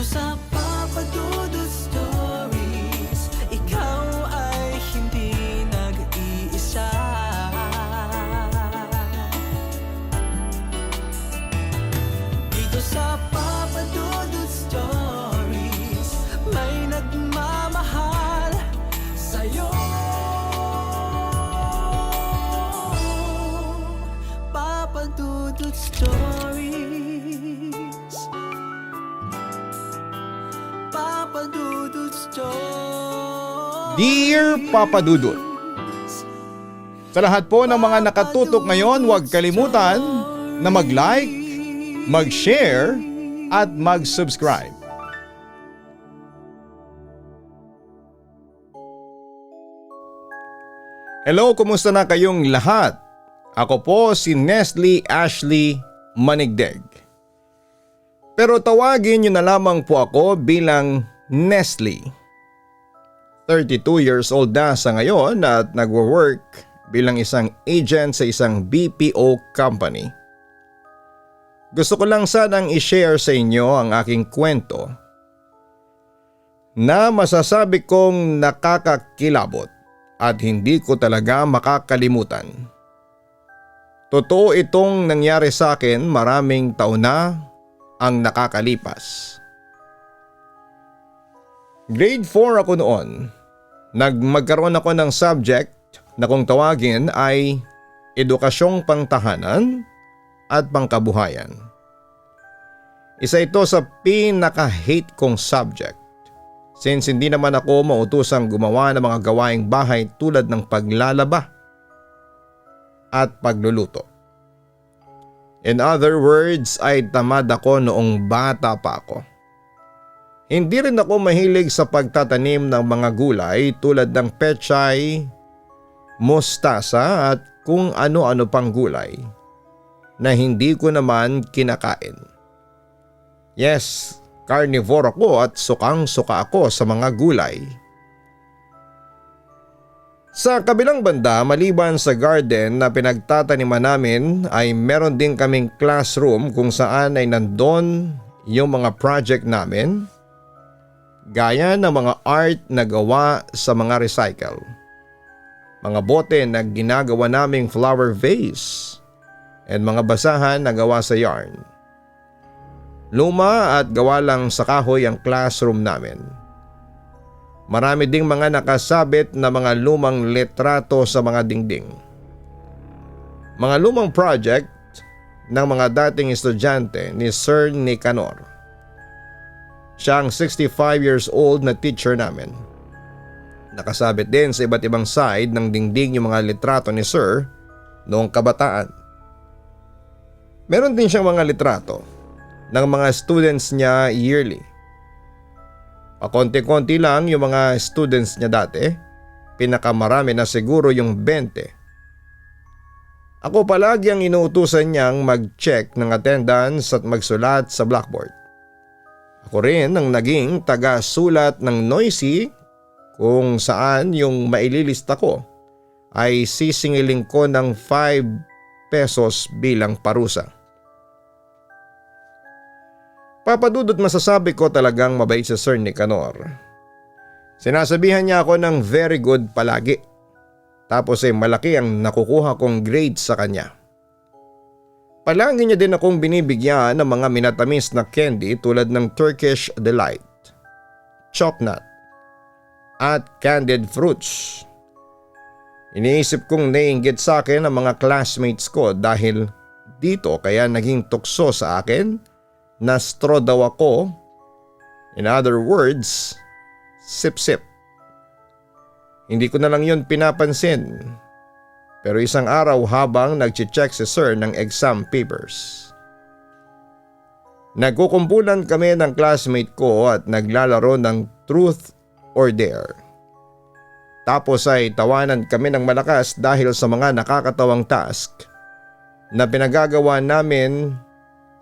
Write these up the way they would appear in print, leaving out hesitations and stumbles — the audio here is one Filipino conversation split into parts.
sa Papa Dudut Stories, ikaw ay hindi nag-iisa. Dito sa Papa Dudut Stories, may nagmamahal sa'yo. Papa Dudut Stories, Papa Dudut Stories. Dear Papa Dudut, sa lahat po ng mga nakatutok ngayon, huwag kalimutan na mag-like, mag-share at mag-subscribe. Hello, kumusta na kayong lahat? Ako po si Nestle Ashley Manigdeg. Pero tawagin niyo na lamang po ako bilang Nestle. 32 years old na sa ngayon at nagwo-work bilang isang agent sa isang BPO company. Gusto ko lang sanang i-share sa inyo ang aking kwento na masasabi kong nakakakilabot at hindi ko talaga makakalimutan. Totoo itong nangyari sa akin, maraming taon na ang nakakalipas. Grade 4 ako noon. Magkaroon ako ng subject na kung tawagin ay edukasyong pangtahanan at pangkabuhayan. Isa ito sa pinaka-hate kong subject since hindi naman ako mautusang gumawa ng mga gawaing bahay tulad ng paglalaba at pagluluto. In other words ay tamad ako noong bata pa ako. Hindi rin ako mahilig sa pagtatanim ng mga gulay tulad ng pechay, mustasa at kung ano-ano pang gulay na hindi ko naman kinakain. Yes, carnivore ako at sukang-suka ako sa mga gulay. Sa kabilang banda, maliban sa garden na pinagtataniman namin ay meron din kaming classroom kung saan ay nandun yung mga project namin, gaya ng mga art na gawa sa mga recycle, mga bote na ginagawa naming flower vase, and mga basahan na gawa sa yarn. Luma at gawa lang sa kahoy ang classroom namin. Marami ding mga nakasabit na mga lumang litrato sa mga dingding. Mga lumang project ng mga dating estudyante ni Sir Nicanor. Siya ang 65 years old na teacher namin. Nakasabit din sa iba't ibang side ng dingding yung mga litrato ni Sir noong kabataan. Meron din siyang mga litrato ng mga students niya yearly. Pakonti-konti lang yung mga students niya dati, pinakamarami na siguro yung 20. Ako palagi ang inuutusan niyang mag-check ng attendance at magsulat sa blackboard. Ako rin ang naging taga-sulat ng noisy kung saan yung maililista ko ay sisingiling ko ng 5 pesos bilang parusa. Papadudot masasabi ko talagang mabait si Sir Nicanor. Sinasabihan niya ako ng very good palagi. Tapos ay malaki ang nakukuha kong grade sa kanya. Palagi niya din akong binibigyan ng mga minatamis na candy tulad ng Turkish Delight, Chocnut at candied fruits. Iniisip kong naiinggit sa akin ang mga classmates ko dahil dito kaya naging tukso sa akin na straw daw ako. In other words, sip-sip. Hindi ko na lang yun pinapansin. Pero isang araw habang nag-check si Sir ng exam papers, nagkukumpulan kami ng classmate ko at naglalaro ng truth or dare. Tapos ay tawanan kami ng malakas dahil sa mga nakakatawang task na pinagagawa namin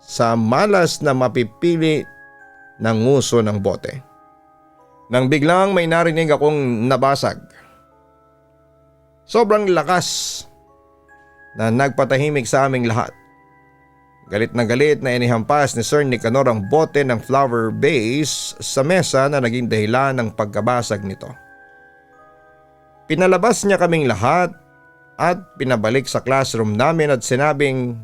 sa malas na mapipili ng nguso ng bote. Nang biglang may narinig akong nabasag. Sobrang lakas na nagpatahimik sa aming lahat. Galit na inihampas ni Sir Nicanor ang bote ng flower vase sa mesa na naging dahilan ng pagkabasag nito. Pinalabas niya kaming lahat at pinabalik sa classroom namin at sinabing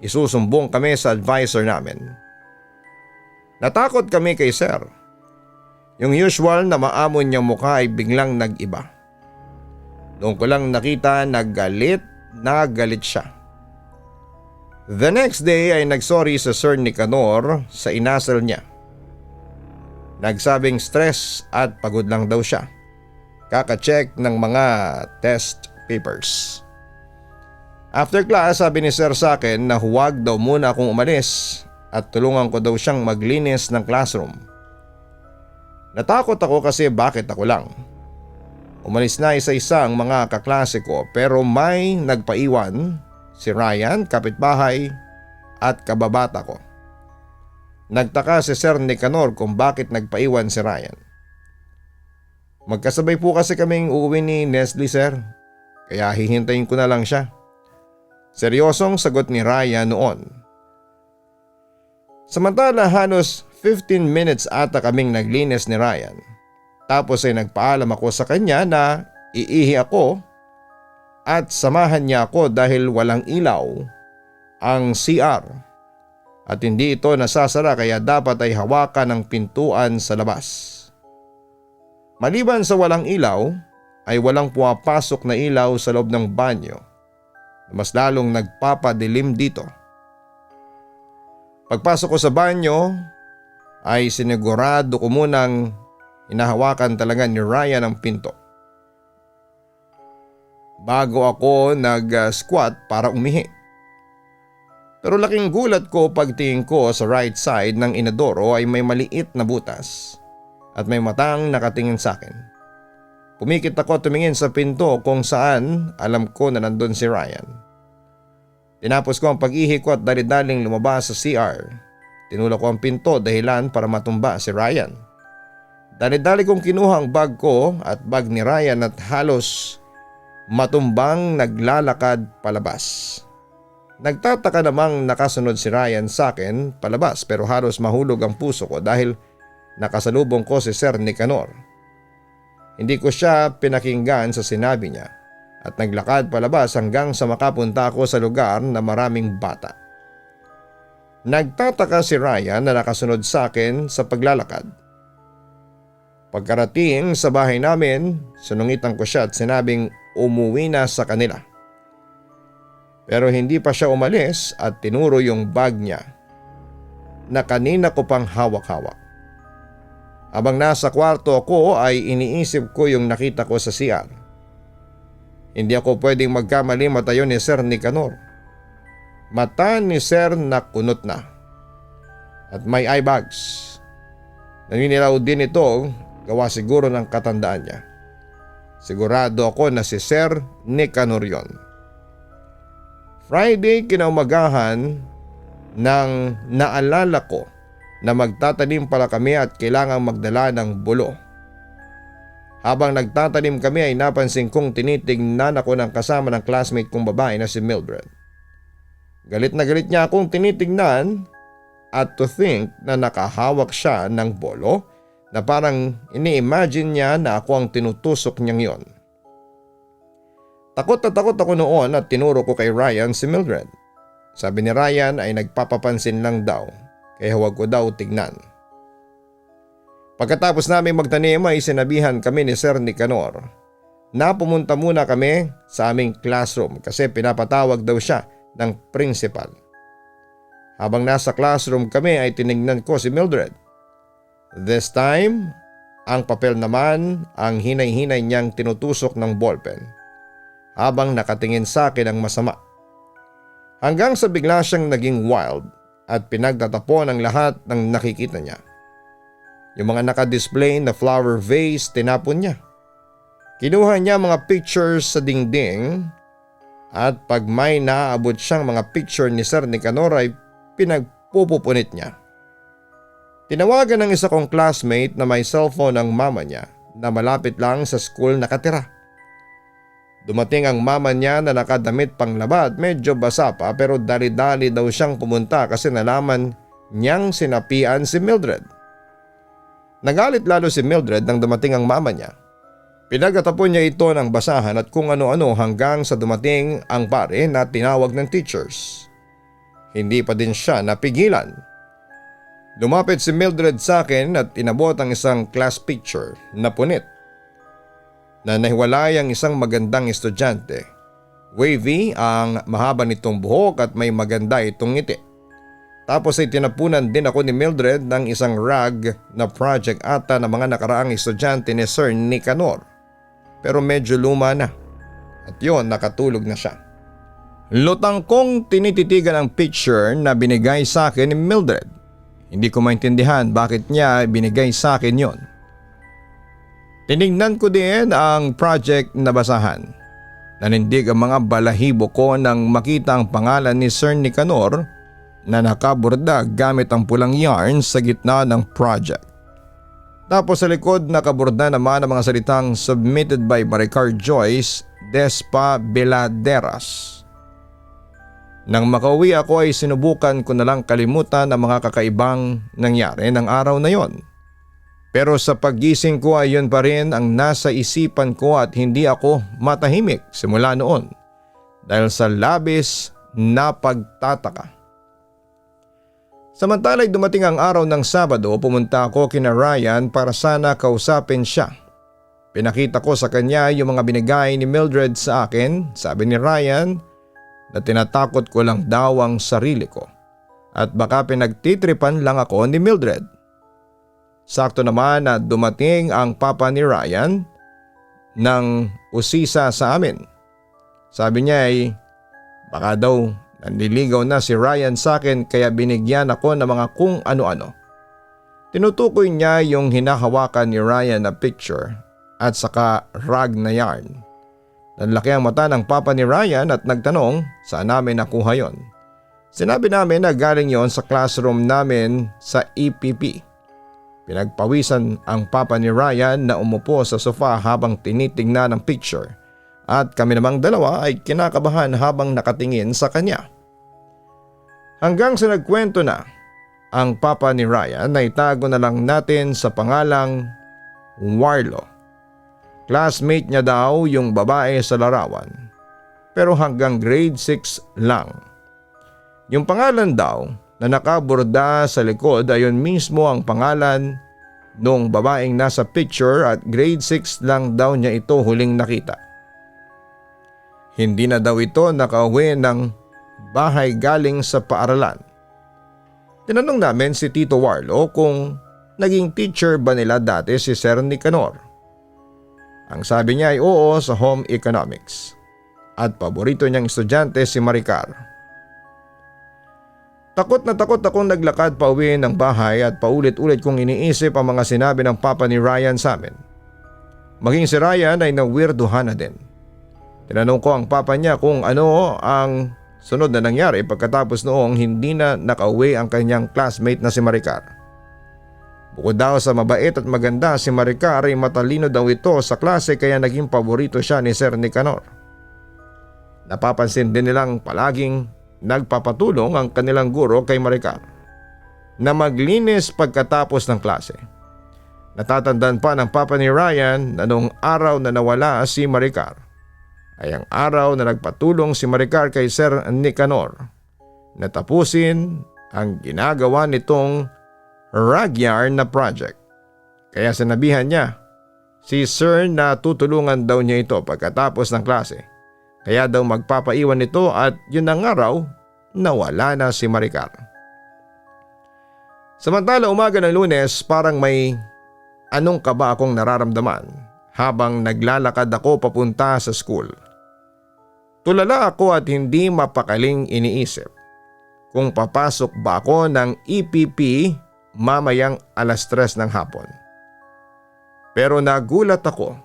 isusumbong kami sa advisor namin. Natakot kami kay Sir. Yung usual na maamon niyang mukha ay biglang nag-iba. Doon ko lang nakita na galit siya. The next day ay nagsorry sa Sir Nicanor sa inasal niya. Nagsabing stress at pagod lang daw siya. Kaka-check ng mga test papers. After class, sabi ni Sir sa akin na huwag daw muna akong umalis at tulungan ko daw siyang maglinis ng classroom. Natakot ako kasi bakit ako lang. Umalis na isa-isa ang mga kaklase ko pero may nagpaiwan, si Ryan, kapitbahay at kababata ko. Nagtaka si Sir Nicanor kung bakit nagpaiwan si Ryan. Magkasabay po kasi kaming uuwi ni Nestle, Sir. Kaya hihintayin ko na lang siya. Seryosong sagot ni Ryan noon. Samantala halos 15 minutes ata kaming naglinis ni Ryan. Tapos ay nagpaalam ako sa kanya na iihi ako at samahan niya ako dahil walang ilaw ang CR. At hindi ito nasasara kaya dapat ay hawakan ang pintuan sa labas. Maliban sa walang ilaw ay walang pumapasok na ilaw sa loob ng banyo na mas lalong nagpapadilim dito. Pagpasok ko sa banyo ay sinigurado ko munang hinahawakan talaga ni Ryan ang pinto. Bago ako nag-squat para umihi. Pero laking gulat ko pagtingin ko sa right side ng inodoro ay may maliit na butas at may matang nakatingin sa akin. Pumikit ako tumingin sa pinto kung saan alam ko na nandun si Ryan. Tinapos ko ang pag-ihi ko at dali-daling lumabas sa CR. Tinulak ko ang pinto dahilan para matumba si Ryan. Dali-dali kong kinuha ang bag ko at bag ni Ryan at halos matumbang naglalakad palabas. Nagtataka namang nakasunod si Ryan sa akin palabas pero halos mahulog ang puso ko dahil nakasalubong ko si Sir Nicanor. Hindi ko siya pinakinggan sa sinabi niya at naglakad palabas hanggang sa makapunta ako sa lugar na maraming bata. Nagtataka si Ryan na nakasunod sa akin sa paglalakad. Pagkarating sa bahay namin, sunungitan ko siya at sinabing umuwi na sa kanila. Pero hindi pa siya umalis at tinuro yung bag niya na kanina ko pang hawak-hawak. Habang nasa kwarto ako ay iniisip ko yung nakita ko sa CR. Hindi ako pwedeng magkamali mata yun ni Sir Nicanor. Mata ni Sir na kunot na. At may eye bags. Naninilaw din ito gawa siguro ng katandaan niya. Sigurado ako na si Sir Nicanor yun. Friday kinaumagahan nang naalala ko na magtatanim pala kami at kailangang magdala ng bulo. Habang nagtatanim kami ay napansin kong tinitignan ako ng kasama ng classmate kong babae na si Mildred. Galit na galit niya akong tinitignan at to think na nakahawak siya ng bolo na parang ini-imagine niya na ako ang tinutusok niyang yon. Takot na takot ako noon at tinuro ko kay Ryan si Mildred. Sabi ni Ryan ay nagpapapansin lang daw kaya huwag ko daw tignan. Pagkatapos namin magtanim ay sinabihan kami ni Sir Nicanor na pumunta muna kami sa aming classroom kasi pinapatawag daw siya ng principal. Habang nasa classroom kami ay tinignan ko si Mildred. This time, ang papel naman ang hinay-hinay niyang tinutusok ng ballpen habang nakatingin sa akin ng masama. Hanggang sa bigla siyang naging wild at pinagtatapon ang lahat ng nakikita niya. Yung mga nakadisplay na flower vase tinapon niya. Kinuha niya mga pictures sa dingding at pag may naaabot siyang mga picture ni Sir Nicanor ay pinagpupupunit niya. Tinawagan ng isa kong classmate na may cellphone ang mama niya na malapit lang sa school nakatira. Dumating ang mama niya na nakadamit panglaba at medyo basa pa pero dali-dali daw siyang pumunta kasi nalaman niyang sinapian si Mildred. Nagalit lalo si Mildred nang dumating ang mama niya. Pinagatapon niya ito ng basahan at kung ano-ano hanggang sa dumating ang pare na tinawag ng teachers. Hindi pa din siya napigilan. Lumapit si Mildred sa akin at inabot ang isang class picture na punit. Na nahiwalay ang isang magandang estudyante. Wavy ang mahaba nitong buhok at may maganda itong ngiti. Tapos ay tinapunan din ako ni Mildred ng isang rag na project ata ng mga nakaraang estudyante ni Sir Nicanor. Pero medyo luma na at yun nakatulog na siya. Lutang kong tinititigan ang picture na binigay sa akin ni Mildred. Hindi ko maintindihan bakit niya binigay sa akin yon. Tinignan ko din ang project na basahan. Nanindig ang mga balahibo ko nang makita ang pangalan ni Sir Nicanor na nakaborda gamit ang pulang yarn sa gitna ng project. Tapos sa likod nakaborda naman ang mga salitang submitted by Maricar Joyce Despa Beladeras. Nang makauwi ako ay sinubukan ko na lang kalimutan ang mga kakaibang nangyari ng araw na yon. Pero sa paggising ko ay yun pa rin ang nasa isipan ko at hindi ako matahimik simula noon dahil sa labis na pagtataka. Samantala'y dumating ang araw ng Sabado, pumunta ako kina Ryan para sana kausapin siya. Pinakita ko sa kanya yung mga binigay ni Mildred sa akin. Sabi ni Ryan na tinatakot ko lang daw ang sarili ko at baka pinagtitripan lang ako ni Mildred. Sakto naman na dumating ang papa ni Ryan ng usisa sa amin. Sabi niya ay baka daw nanliligaw na si Ryan sa akin kaya binigyan ako ng mga kung ano-ano. Tinutukoy niya yung hinahawakan ni Ryan na picture at saka rag na yarn. Nanlaki ang mata ng papa ni Ryan at nagtanong saan namin nakuha yon. Sinabi namin na galing yon sa classroom namin sa EPP. Pinagpawisan ang papa ni Ryan na umupo sa sofa habang tinitingnan ang picture at kami namang dalawa ay kinakabahan habang nakatingin sa kanya. Hanggang sa nagkwento na ang papa ni Ryan na itago na lang natin sa pangalang Warlo. Classmate niya daw yung babae sa larawan pero hanggang grade 6 lang. Yung pangalan daw na nakaborda sa likod ayon mismo ang pangalan nung babaeng nasa picture at grade 6 lang daw niya ito huling nakita. Hindi na daw ito nakauwi ng bahay galing sa paaralan. Tinanong namin si Tito Warlo kung naging teacher ba nila dati si Sir Nicanor. Ang sabi niya ay oo sa home economics at paborito niyang estudyante si Maricar. Takot na takot akong naglakad pa uwi ng bahay at paulit-ulit kong iniisip ang mga sinabi ng papa ni Ryan sa amin. Maging si Ryan ay nawirduhan na din. Tinanong ko ang papa niya kung ano ang sunod na nangyari pagkatapos noong hindi na nakauwi ang kanyang classmate na si Maricar. Bukod daw sa mabait at maganda si Maricar ay matalino daw ito sa klase kaya naging paborito siya ni Sir Nicanor. Napapansin din nilang palaging nagpapatulong ang kanilang guro kay Maricar na maglinis pagkatapos ng klase. Natatandaan pa ng papa ni Ryan na noong araw na nawala si Maricar ay ang araw na nagpatulong si Maricar kay Sir Nicanor na tapusin ang ginagawa nitong rag yarn na project. Kaya sinabihan niya si Sir na tutulungan daw niya ito pagkatapos ng klase. Kaya daw magpapaiwan nito at yun ang araw nawala na si Maricar. Samantala umaga ng Lunes parang may anong kaba akong nararamdaman habang naglalakad ako papunta sa school. Tulala ako at hindi mapakaling iniisip kung papasok ba ako ng EPP mamayang 3:00 ng hapon. Pero nagulat ako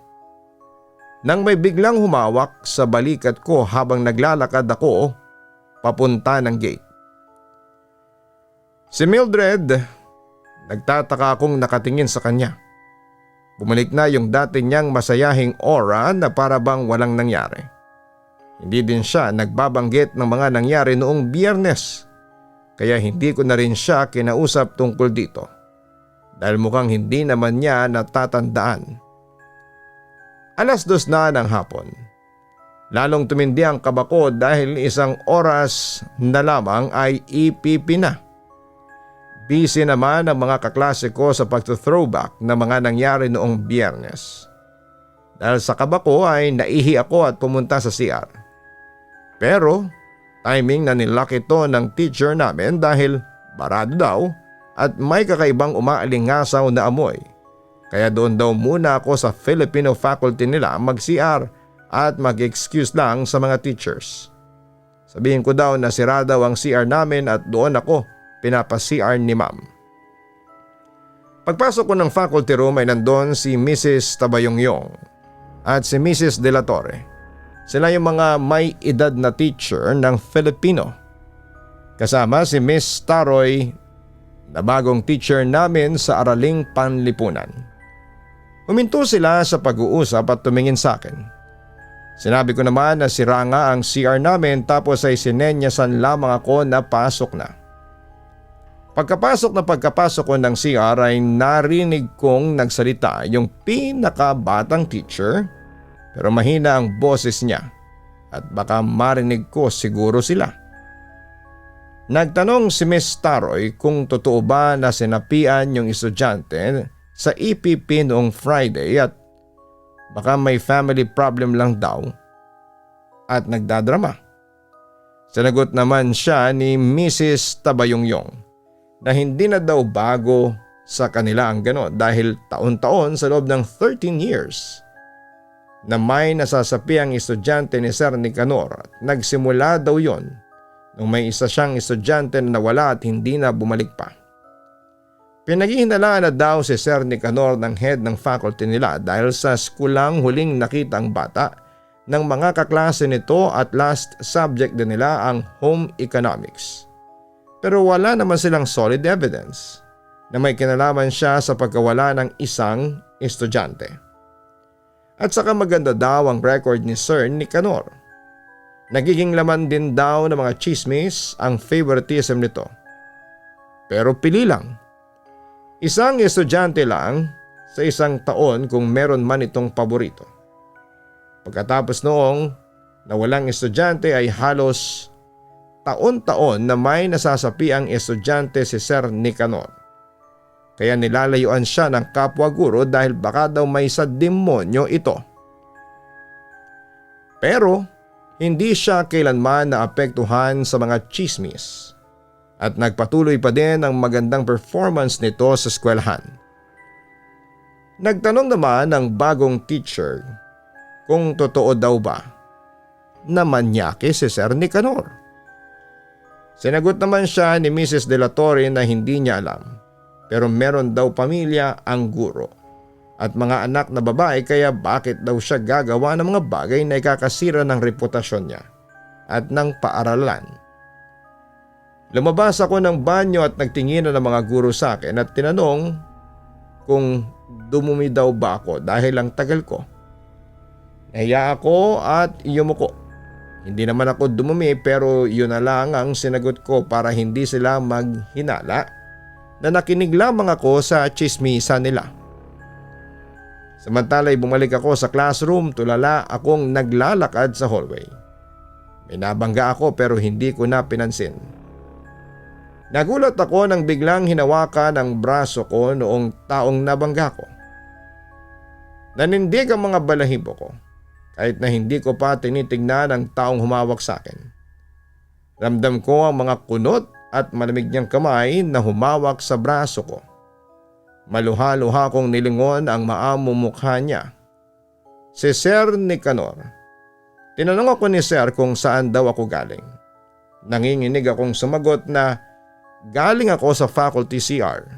nang may biglang humawak sa balikat ko habang naglalakad ako papunta ng gate. Si Mildred, nagtataka akong nakatingin sa kanya. Bumalik na yung dati niyang masayahing aura na para bang walang nangyari. Hindi din siya nagbabanggit ng mga nangyari noong Biyernes, kaya hindi ko na rin siya kinausap tungkol dito dahil mukhang hindi naman niya natatandaan. 2:00 na ng hapon. Lalong tumindi ang kaba ko dahil isang oras na lamang ay EPP na. Busy naman ang mga kaklase ko sa pagto-throwback na mga nangyari noong Biyernes. Dahil sa kaba ko ay naihi ako at pumunta sa CR. Pero timing na nilock ito ng teacher namin dahil barado daw at may kakaibang umaalingasaw na amoy. Kaya doon daw muna ako sa Filipino faculty nila mag-CR at mag-excuse lang sa mga teachers. Sabihin ko daw na sira daw ang CR namin at doon ako pinapa-CR ni ma'am. Pagpasok ko ng faculty room ay nandoon si Mrs. Tabayongyong at si Mrs. De La Torre. Sila yung mga may edad na teacher ng Filipino. Kasama si Miss Taroy na bagong teacher namin sa Araling Panlipunan. Huminto sila sa pag-uusap at tumingin sa akin. Sinabi ko naman na sira nga ang CR namin tapos ay sinenyasan lamang ako na pasok na. Pagkapasok ko ng CR ay narinig kong nagsalita yung pinakabatang teacher pero mahina ang boses niya at baka marinig ko siguro sila. Nagtanong si Miss Taroy kung totoo ba na sinapian yung estudyante sa EPP noong Friday at baka may family problem lang daw at nagdadrama. Sinagot naman siya ni Mrs. Tabayongyong na hindi na daw bago sa kanila ang gano'n dahil taon-taon sa loob ng 13 years na may nasasapi ang estudyante ni Sir Nicanor at nagsimula daw yon nung may isa siyang estudyante na nawala at hindi na bumalik pa. Pinaghihinalaan na daw si Sir Nicanor ng head ng faculty nila dahil sa school lang huling nakita ang bata ng mga kaklase nito at last subject din nila ang home economics. Pero wala naman silang solid evidence na may kinalaman siya sa pagkawala ng isang estudyante. At saka maganda daw ang record ni Sir Nicanor. Nagiging laman din daw ng mga chismis ang favoritism nito. Pero pili lang. Isang estudyante lang sa isang taon kung meron man itong paborito. Pagkatapos noong nawalang estudyante ay halos taon-taon na may nasasapi ang estudyante si Sir Nicanor. Kaya nilalayuan siya ng kapwa guro dahil baka daw may sa demonyo ito. Pero hindi siya kailanman naapektuhan sa mga chismis at nagpatuloy pa din ang magandang performance nito sa eskwelahan. Nagtanong naman ang bagong teacher kung totoo daw ba na manyake si Sir Nicanor. Sinagot naman siya ni Mrs. De La Torre na hindi niya alam. Pero meron daw pamilya ang guro at mga anak na babae kaya bakit daw siya gagawa ng mga bagay na ikakasira ng reputasyon niya at ng paaralan. Lumabas ako ng banyo at nagtinginan ng mga guro sa akin at tinanong kung dumumi daw ba ako dahil ang tagal ko. Nahiya ako at yumuko. Hindi naman ako dumumi pero yun na lang ang sinagot ko para hindi sila maghinala na nakinig lamang ako sa chismisa nila. Samantala'y bumalik ako sa classroom, tulala akong naglalakad sa hallway. May nabangga ako pero hindi ko na pinansin. Nagulat ako nang biglang hinawakan ang braso ko noong taong nabangga ko. Nanindig ang mga balahibo ko kahit na hindi ko pa tinitignan ang taong humawak sa akin. Ramdam ko ang mga kunot at malamig niyang kamay na humawak sa braso ko. Maluha-luha kong nilingon ang maamo mukha niya. Si Sir Nicanor. Tinanong ako ni Sir kung saan daw ako galing. Nanginginig akong sumagot na galing ako sa faculty CR.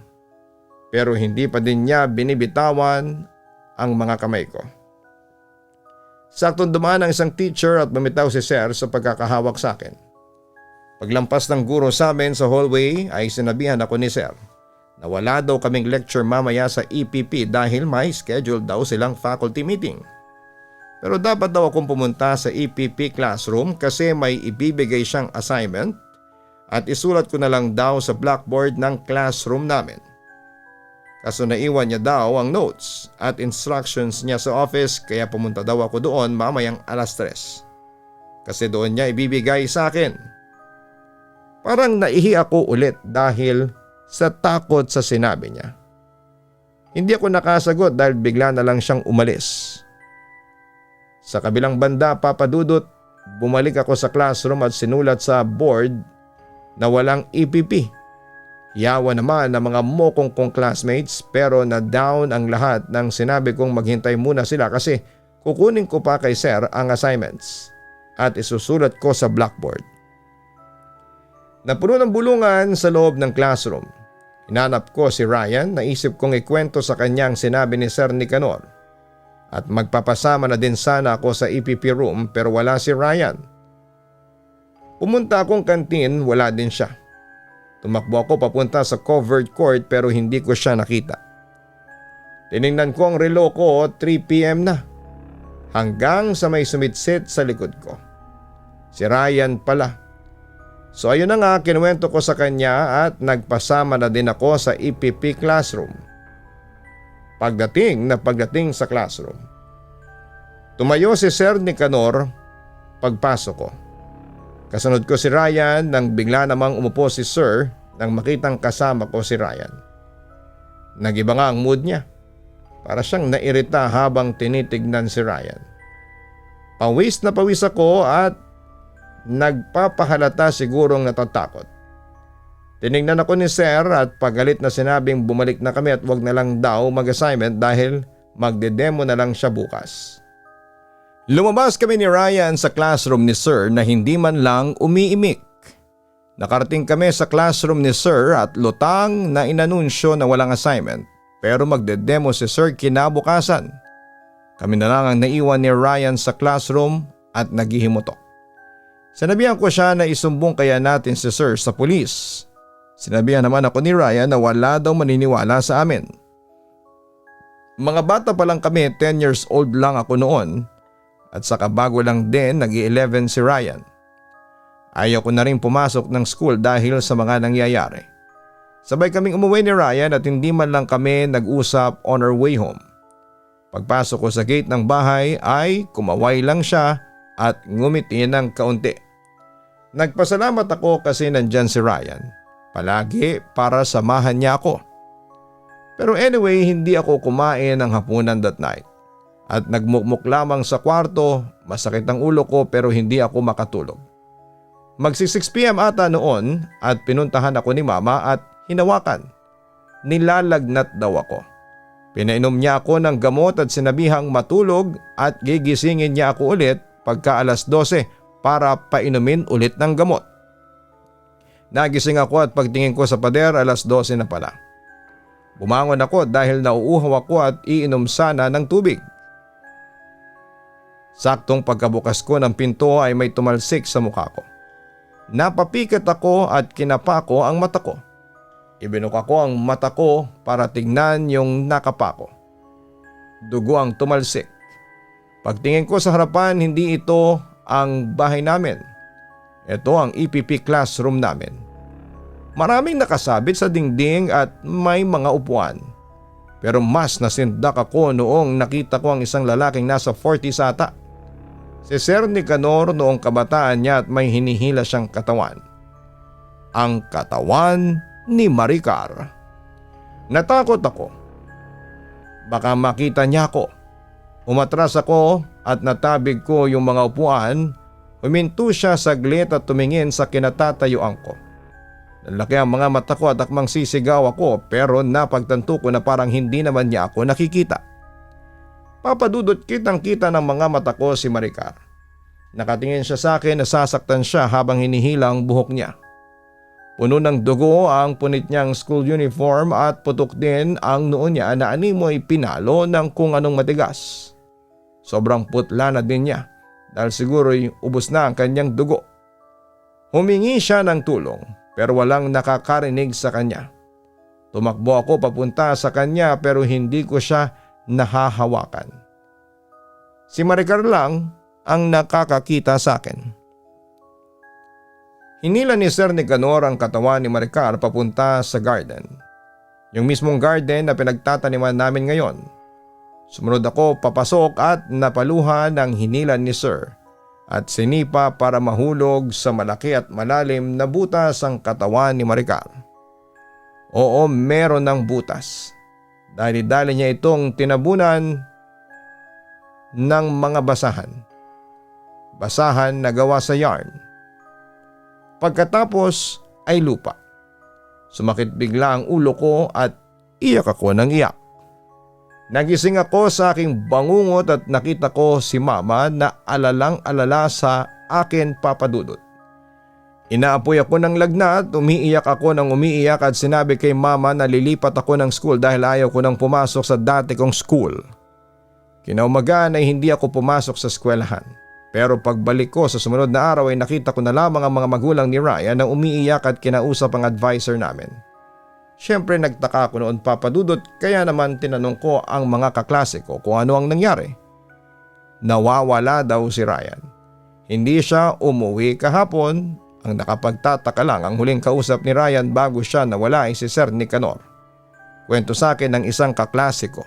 Pero hindi pa din niya binibitawan ang mga kamay ko. Saktong dumaan ang isang teacher at bumitaw si Sir sa pagkakahawak sa akin. Paglampas ng guro sa amin sa hallway ay sinabihan ako ni Sir na wala daw kaming lecture mamaya sa EPP dahil may schedule daw silang faculty meeting. Pero dapat daw akong pumunta sa EPP classroom kasi may ibibigay siyang assignment at isulat ko na lang daw sa blackboard ng classroom namin. Kaso naiwan niya daw ang notes at instructions niya sa office kaya pumunta daw ako doon mamayang 3:00. Kasi doon niya ibibigay sa akin. Parang naihi ako ulit dahil sa takot sa sinabi niya. Hindi ako nakasagot dahil bigla na lang siyang umalis. Sa kabilang banda, Papa Dudut, bumalik ako sa classroom at sinulat sa board na walang EPP. Yawa naman ng mga mokong kong classmates pero na-down ang lahat nang sinabi kong maghintay muna sila kasi kukunin ko pa kay Sir ang assignments at isusulat ko sa blackboard. Napuno ng bulungan sa loob ng classroom. Hinanap ko si Ryan, naisip kong ikwento sa kanyang sinabi ni Sir Nicanor. At magpapasama na din sana ako sa EPP room pero wala si Ryan. Pumunta akong kantin, wala din siya. Tumakbo ako papunta sa covered court pero hindi ko siya nakita. Tiningnan ko ang relo ko, 3 PM na. Hanggang sa may sumitsit sa likod ko. Si Ryan pala. So ayun na nga, kinuwento ko sa kanya at nagpasama na din ako sa EPP classroom. Pagdating sa classroom, tumayo si Sir Nicanor pagpasok ko. Kasunod ko si Ryan nang bigla namang umupo si Sir nang makitang kasama ko si Ryan. Nagiba nga ang mood niya. Para siyang nairita habang tinitignan si Ryan. Pawis na pawis ako at nagpapahalata sigurong natatakot. Tinignan ako ni Sir at pagalit na sinabing bumalik na kami at wag na lang daw mag-assignment dahil magde-demo na lang siya bukas. Lumabas kami ni Ryan sa classroom ni Sir na hindi man lang umiimik. Nakarating kami sa classroom ni Sir at lutang na inanunsyo na walang assignment pero magde-demo si Sir kinabukasan. Kami na lang ang naiwan ni Ryan sa classroom at naghihimutok. Sinabihan ko siya na isumbong kaya natin si Sir sa pulis. Sinabihan naman ako ni Ryan na wala daw maniniwala sa amin. Mga bata pa lang kami, 10 years old lang ako noon at saka bago lang din nag-11 si Ryan. Ayaw ko na rin pumasok ng school dahil sa mga nangyayari. Sabay kaming umuwi ni Ryan at hindi man lang kami nag-usap on our way home. Pagpasok ko sa gate ng bahay ay kumaway lang siya at ngumiti ng kaunti. Nagpasalamat ako kasi nandyan si Ryan. Palagi para samahan niya ako. Pero anyway, hindi ako kumain ng hapunan that night. At nagmukmuk lamang sa kwarto, masakit ang ulo ko pero hindi ako makatulog. Magsi 6 PM ata noon at pinuntahan ako ni Mama at hinawakan. Nilalagnat daw ako. Pinainom niya ako ng gamot at sinabihang matulog at gigisingin niya ako ulit pagka 12:00 para painumin ulit ng gamot. Nagising ako at pagtingin ko sa pader 12:00 na pala. Bumangon ako dahil nauuhaw ako at iinom sana ng tubig. Saktong pagkabukas ko ng pinto ay may tumalsik sa mukha ko. Napapikat ako at kinapa ko ang mata ko. Ibinuka ko ang mata ko para tignan yung nakapa ko. Dugo ang tumalsik. Pagtingin ko sa harapan, hindi ito ang bahay namin. Ito ang EPP classroom namin. Maraming nakasabit sa dingding at may mga upuan. Pero mas nasindak ako noong nakita ko ang isang lalaking nasa 40s ata. Si Sir Nicanor noong kabataan niya at may hinihila siyang katawan. Ang katawan ni Maricar. Natakot ako. Baka makita niya ako. Umatras ako at natabig ko yung mga upuan. Huminto siya saglit at tumingin sa kinatatayuan ko. Lalaki ang mga mata ko at akmang sisigaw ako pero napagtanto ko na parang hindi naman niya ako nakikita. Papadudot kitang-kita ng mga mata ko si Maricar. Nakatingin siya sa akin, nasasaktan siya habang hinihila ang buhok niya. Puno ng dugo ang punit niyang school uniform at putok din ang noo niya na animoy pinalo ng kung anong matigas. Sobrang putla na din niya dahil siguro'y ubos na ang kanyang dugo. Humingi siya ng tulong pero walang nakakarinig sa kanya. Tumakbo ako papunta sa kanya pero hindi ko siya nahahawakan. Si Maricar lang ang nakakakita sa akin. Hinila ni Sir Nicanor ang katawan ni Maricar papunta sa garden. Yung mismong garden na pinagtataniman namin ngayon. Sumunod ako papasok at napaluhan ang hinila ni Sir at sinipa para mahulog sa malaki at malalim na butas ang katawan ni Maricar. Oo, meron ng butas. Dali-dali niya itong tinabunan ng mga basahan. Basahan na gawa sa yarn. Pagkatapos ay lupa. Sumakit bigla ang ulo ko at iyak ako ng iyak. Nagising ako sa aking bangungot at nakita ko si Mama na alalang-alala sa akin, Papa Dudut. Inaapoy ako ng lagnat, umiiyak ako ng umiiyak at sinabi kay Mama na lilipat ako ng school dahil ayaw ko nang pumasok sa dati kong school. Kinaumagaan ay hindi ako pumasok sa eskwelahan. Pero pagbalik ko sa sumunod na araw ay nakita ko na lamang ang mga magulang ni Ryan na umiiyak at kinausap ang advisor namin. Siyempre nagtaka ako noon, Papa Dudut, kaya naman tinanong ko ang mga kaklase ko kung ano ang nangyari. Nawawala daw si Ryan. Hindi siya umuwi kahapon. Ang nakapagtataka lang, ang huling kausap ni Ryan bago siya nawala ay si Sir Nicanor. Kwento sa akin ng isang kaklase ko.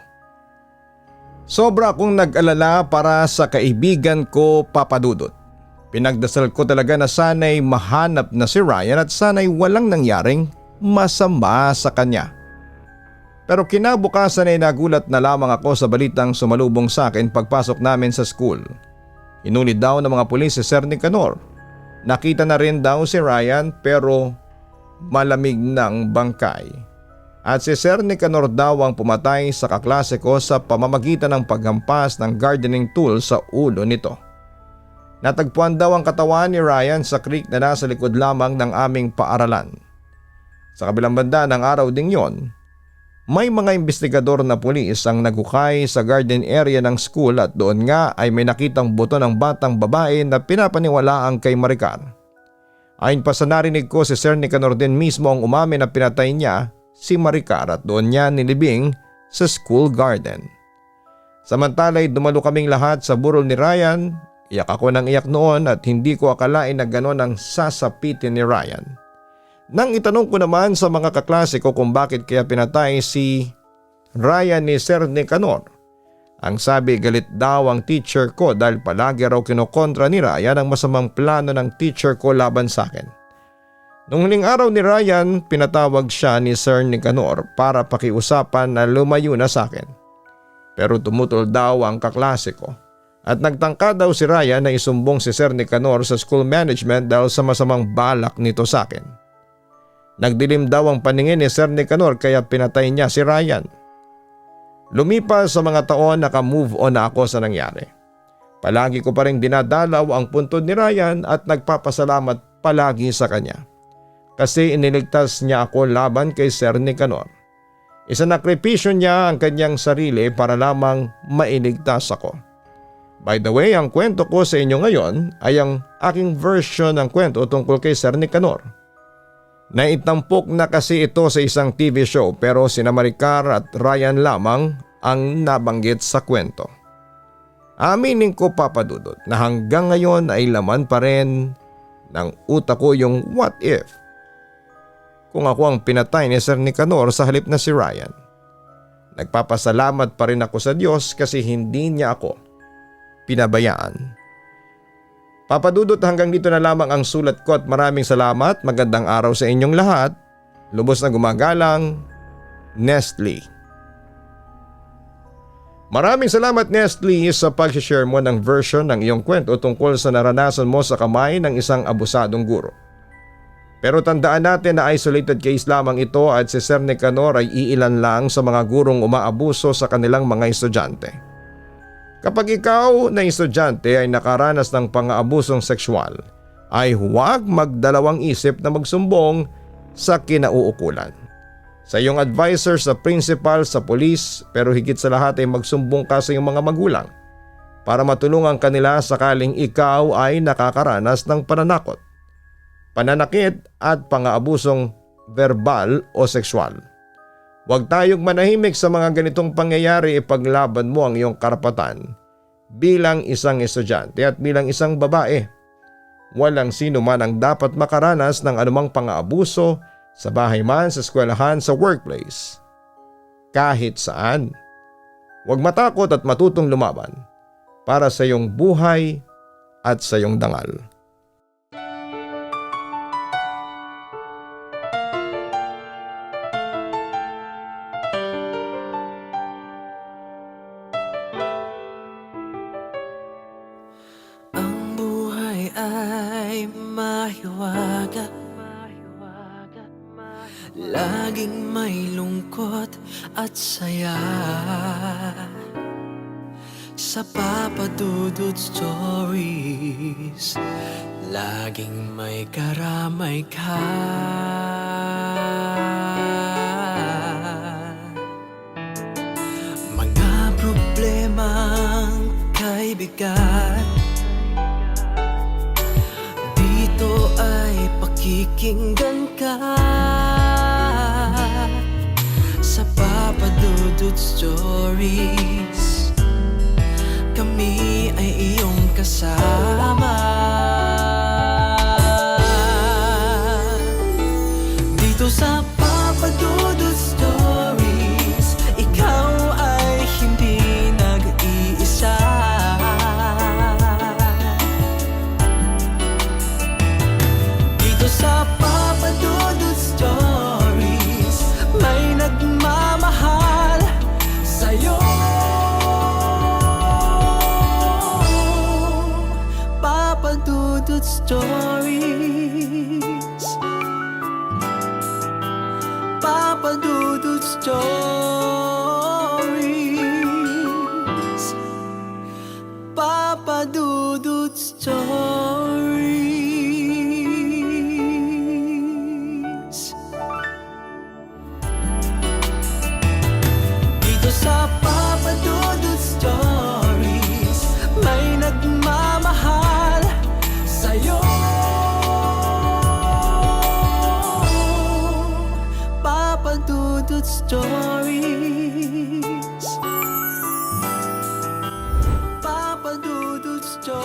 Sobra akong nag-alala para sa kaibigan ko, Papa Dudut. Pinagdasal ko talaga na sana'y mahanap na si Ryan at sana'y walang nangyaring masama sa kanya. Pero kinabukasan ay nagulat na lamang ako sa balitang sumalubong sa akin pagpasok namin sa school. Hinuli daw ng mga pulis si Sir Nicanor. Nakita na rin daw si Ryan pero malamig ng bangkay. At si Sir Nicanor daw ang pumatay sa kaklase ko sa pamamagitan ng paghampas ng gardening tool sa ulo nito. Natagpuan daw ang katawan ni Ryan sa creek na nasa likod lamang ng aming paaralan. Sa kabilang banda ng araw ding yon, may mga investigador na pulis ang naghukay sa garden area ng school at doon nga ay may nakitang buto ng batang babae na pinapaniwalaang kay Maricar. Ayon pa sa narinig ko, si Sir Nicanor din mismo ang umamin na pinatay niya si Maricar at doon niya nilibing sa school garden. Samantala'y dumalo kaming lahat sa burol ni Ryan. Iyak ako ng iyak noon at hindi ko akalain na gano'n ang sasapitin ni Ryan. Nang itanong ko naman sa mga kaklase ko kung bakit kaya pinatay si Ryan ni Sir Nicanor, ang sabi galit daw ang teacher ko dahil palagi raw kinokontra ni Ryan ang masamang plano ng teacher ko laban sa akin. Nung huling araw ni Ryan, pinatawag siya ni Sir Nicanor para pakiusapan na lumayo na sa akin. Pero tumutol daw ang kaklase ko at nagtangka daw si Ryan na isumbong si Sir Nicanor sa school management dahil sa masamang balak nito sa akin. Nagdilim daw ang paningin ni Sir Nicanor kaya pinatay niya si Ryan. Lumipas sa mga taon, naka-move on na ako sa nangyari. Palagi ko pa rin dinadalaw ang puntod ni Ryan at nagpapasalamat palagi sa kanya. Kasi iniligtas niya ako laban kay Sir Nicanor. Isanakripisyo niya ang kanyang sarili para lamang mailigtas ako. By the way, ang kwento ko sa inyo ngayon ay ang aking version ng kwento tungkol kay Sir Nicanor. Naitampok na kasi ito sa isang TV show pero sina Maricar at Ryan lamang ang nabanggit sa kwento. Aminin ko, Papa Dudut, na hanggang ngayon ay laman pa rin ng utak ko yung what if kung ako ang pinatay ni Sir Nicanor sa halip na si Ryan. Nagpapasalamat pa rin ako sa Diyos kasi hindi niya ako pinabayaan. Papa Dudut, hanggang dito na lamang ang sulat ko at maraming salamat. Magandang araw sa inyong lahat. Lubos na gumagalang, Nestle. Maraming salamat, Nestle, sa pag-share mo ng version ng iyong kwento tungkol sa naranasan mo sa kamay ng isang abusadong guro. Pero tandaan natin na isolated case lamang ito at si Sir Nicanor ay iilan lang sa mga gurong umaabuso sa kanilang mga estudyante. Kapag ikaw na estudyante ay nakaranas ng pang-aabusong sexual, ay huwag magdalawang isip na magsumbong sa kinauukulan. Sa iyong advisor, sa principal, sa pulis, pero higit sa lahat ay magsumbong ka sa iyong mga magulang para matulungan kanila sakaling ikaw ay nakakaranas ng pananakot, pananakit at pang-aabusong verbal o sexual. Huwag tayong manahimik sa mga ganitong pangyayari, ipaglaban mo ang iyong karapatan bilang isang estudyante at bilang isang babae. Walang sino man ang dapat makaranas ng anumang pang-aabuso sa bahay man, sa eskwelahan, sa workplace. Kahit saan. Huwag matakot at matutong lumaban para sa iyong buhay at sa iyong dangal. Ang buhay ay mahiwaga, laging may lungkot at saya. Sa Papa Dudut Stories, laging may karamay ka. Mga problemang kay bigat, dito ay pakikinggan ka. Sa Papa Dudut Stories, kami ay iyong kasama. Dito sa Papa Dudut Stories, ikaw ay hindi nag-iisa. Dito sa Papa Dudut Stories, may nagmamahal sa'yo. Papa Dudut Stories, Papa Dudut Stories, Papa Dudut Stories. Dito sa Papa Dudut Stories, may nagmamahal sa'yo. Papa Dudut Stories, Papa Dudut Stories.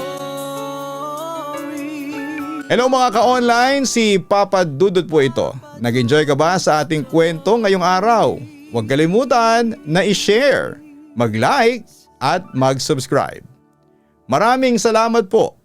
Hello mga ka-online, si Papa Dudut po ito. Nag-enjoy ka ba sa ating kwento ngayong araw? Huwag kalimutan na i-share, mag-like at mag-subscribe. Maraming salamat po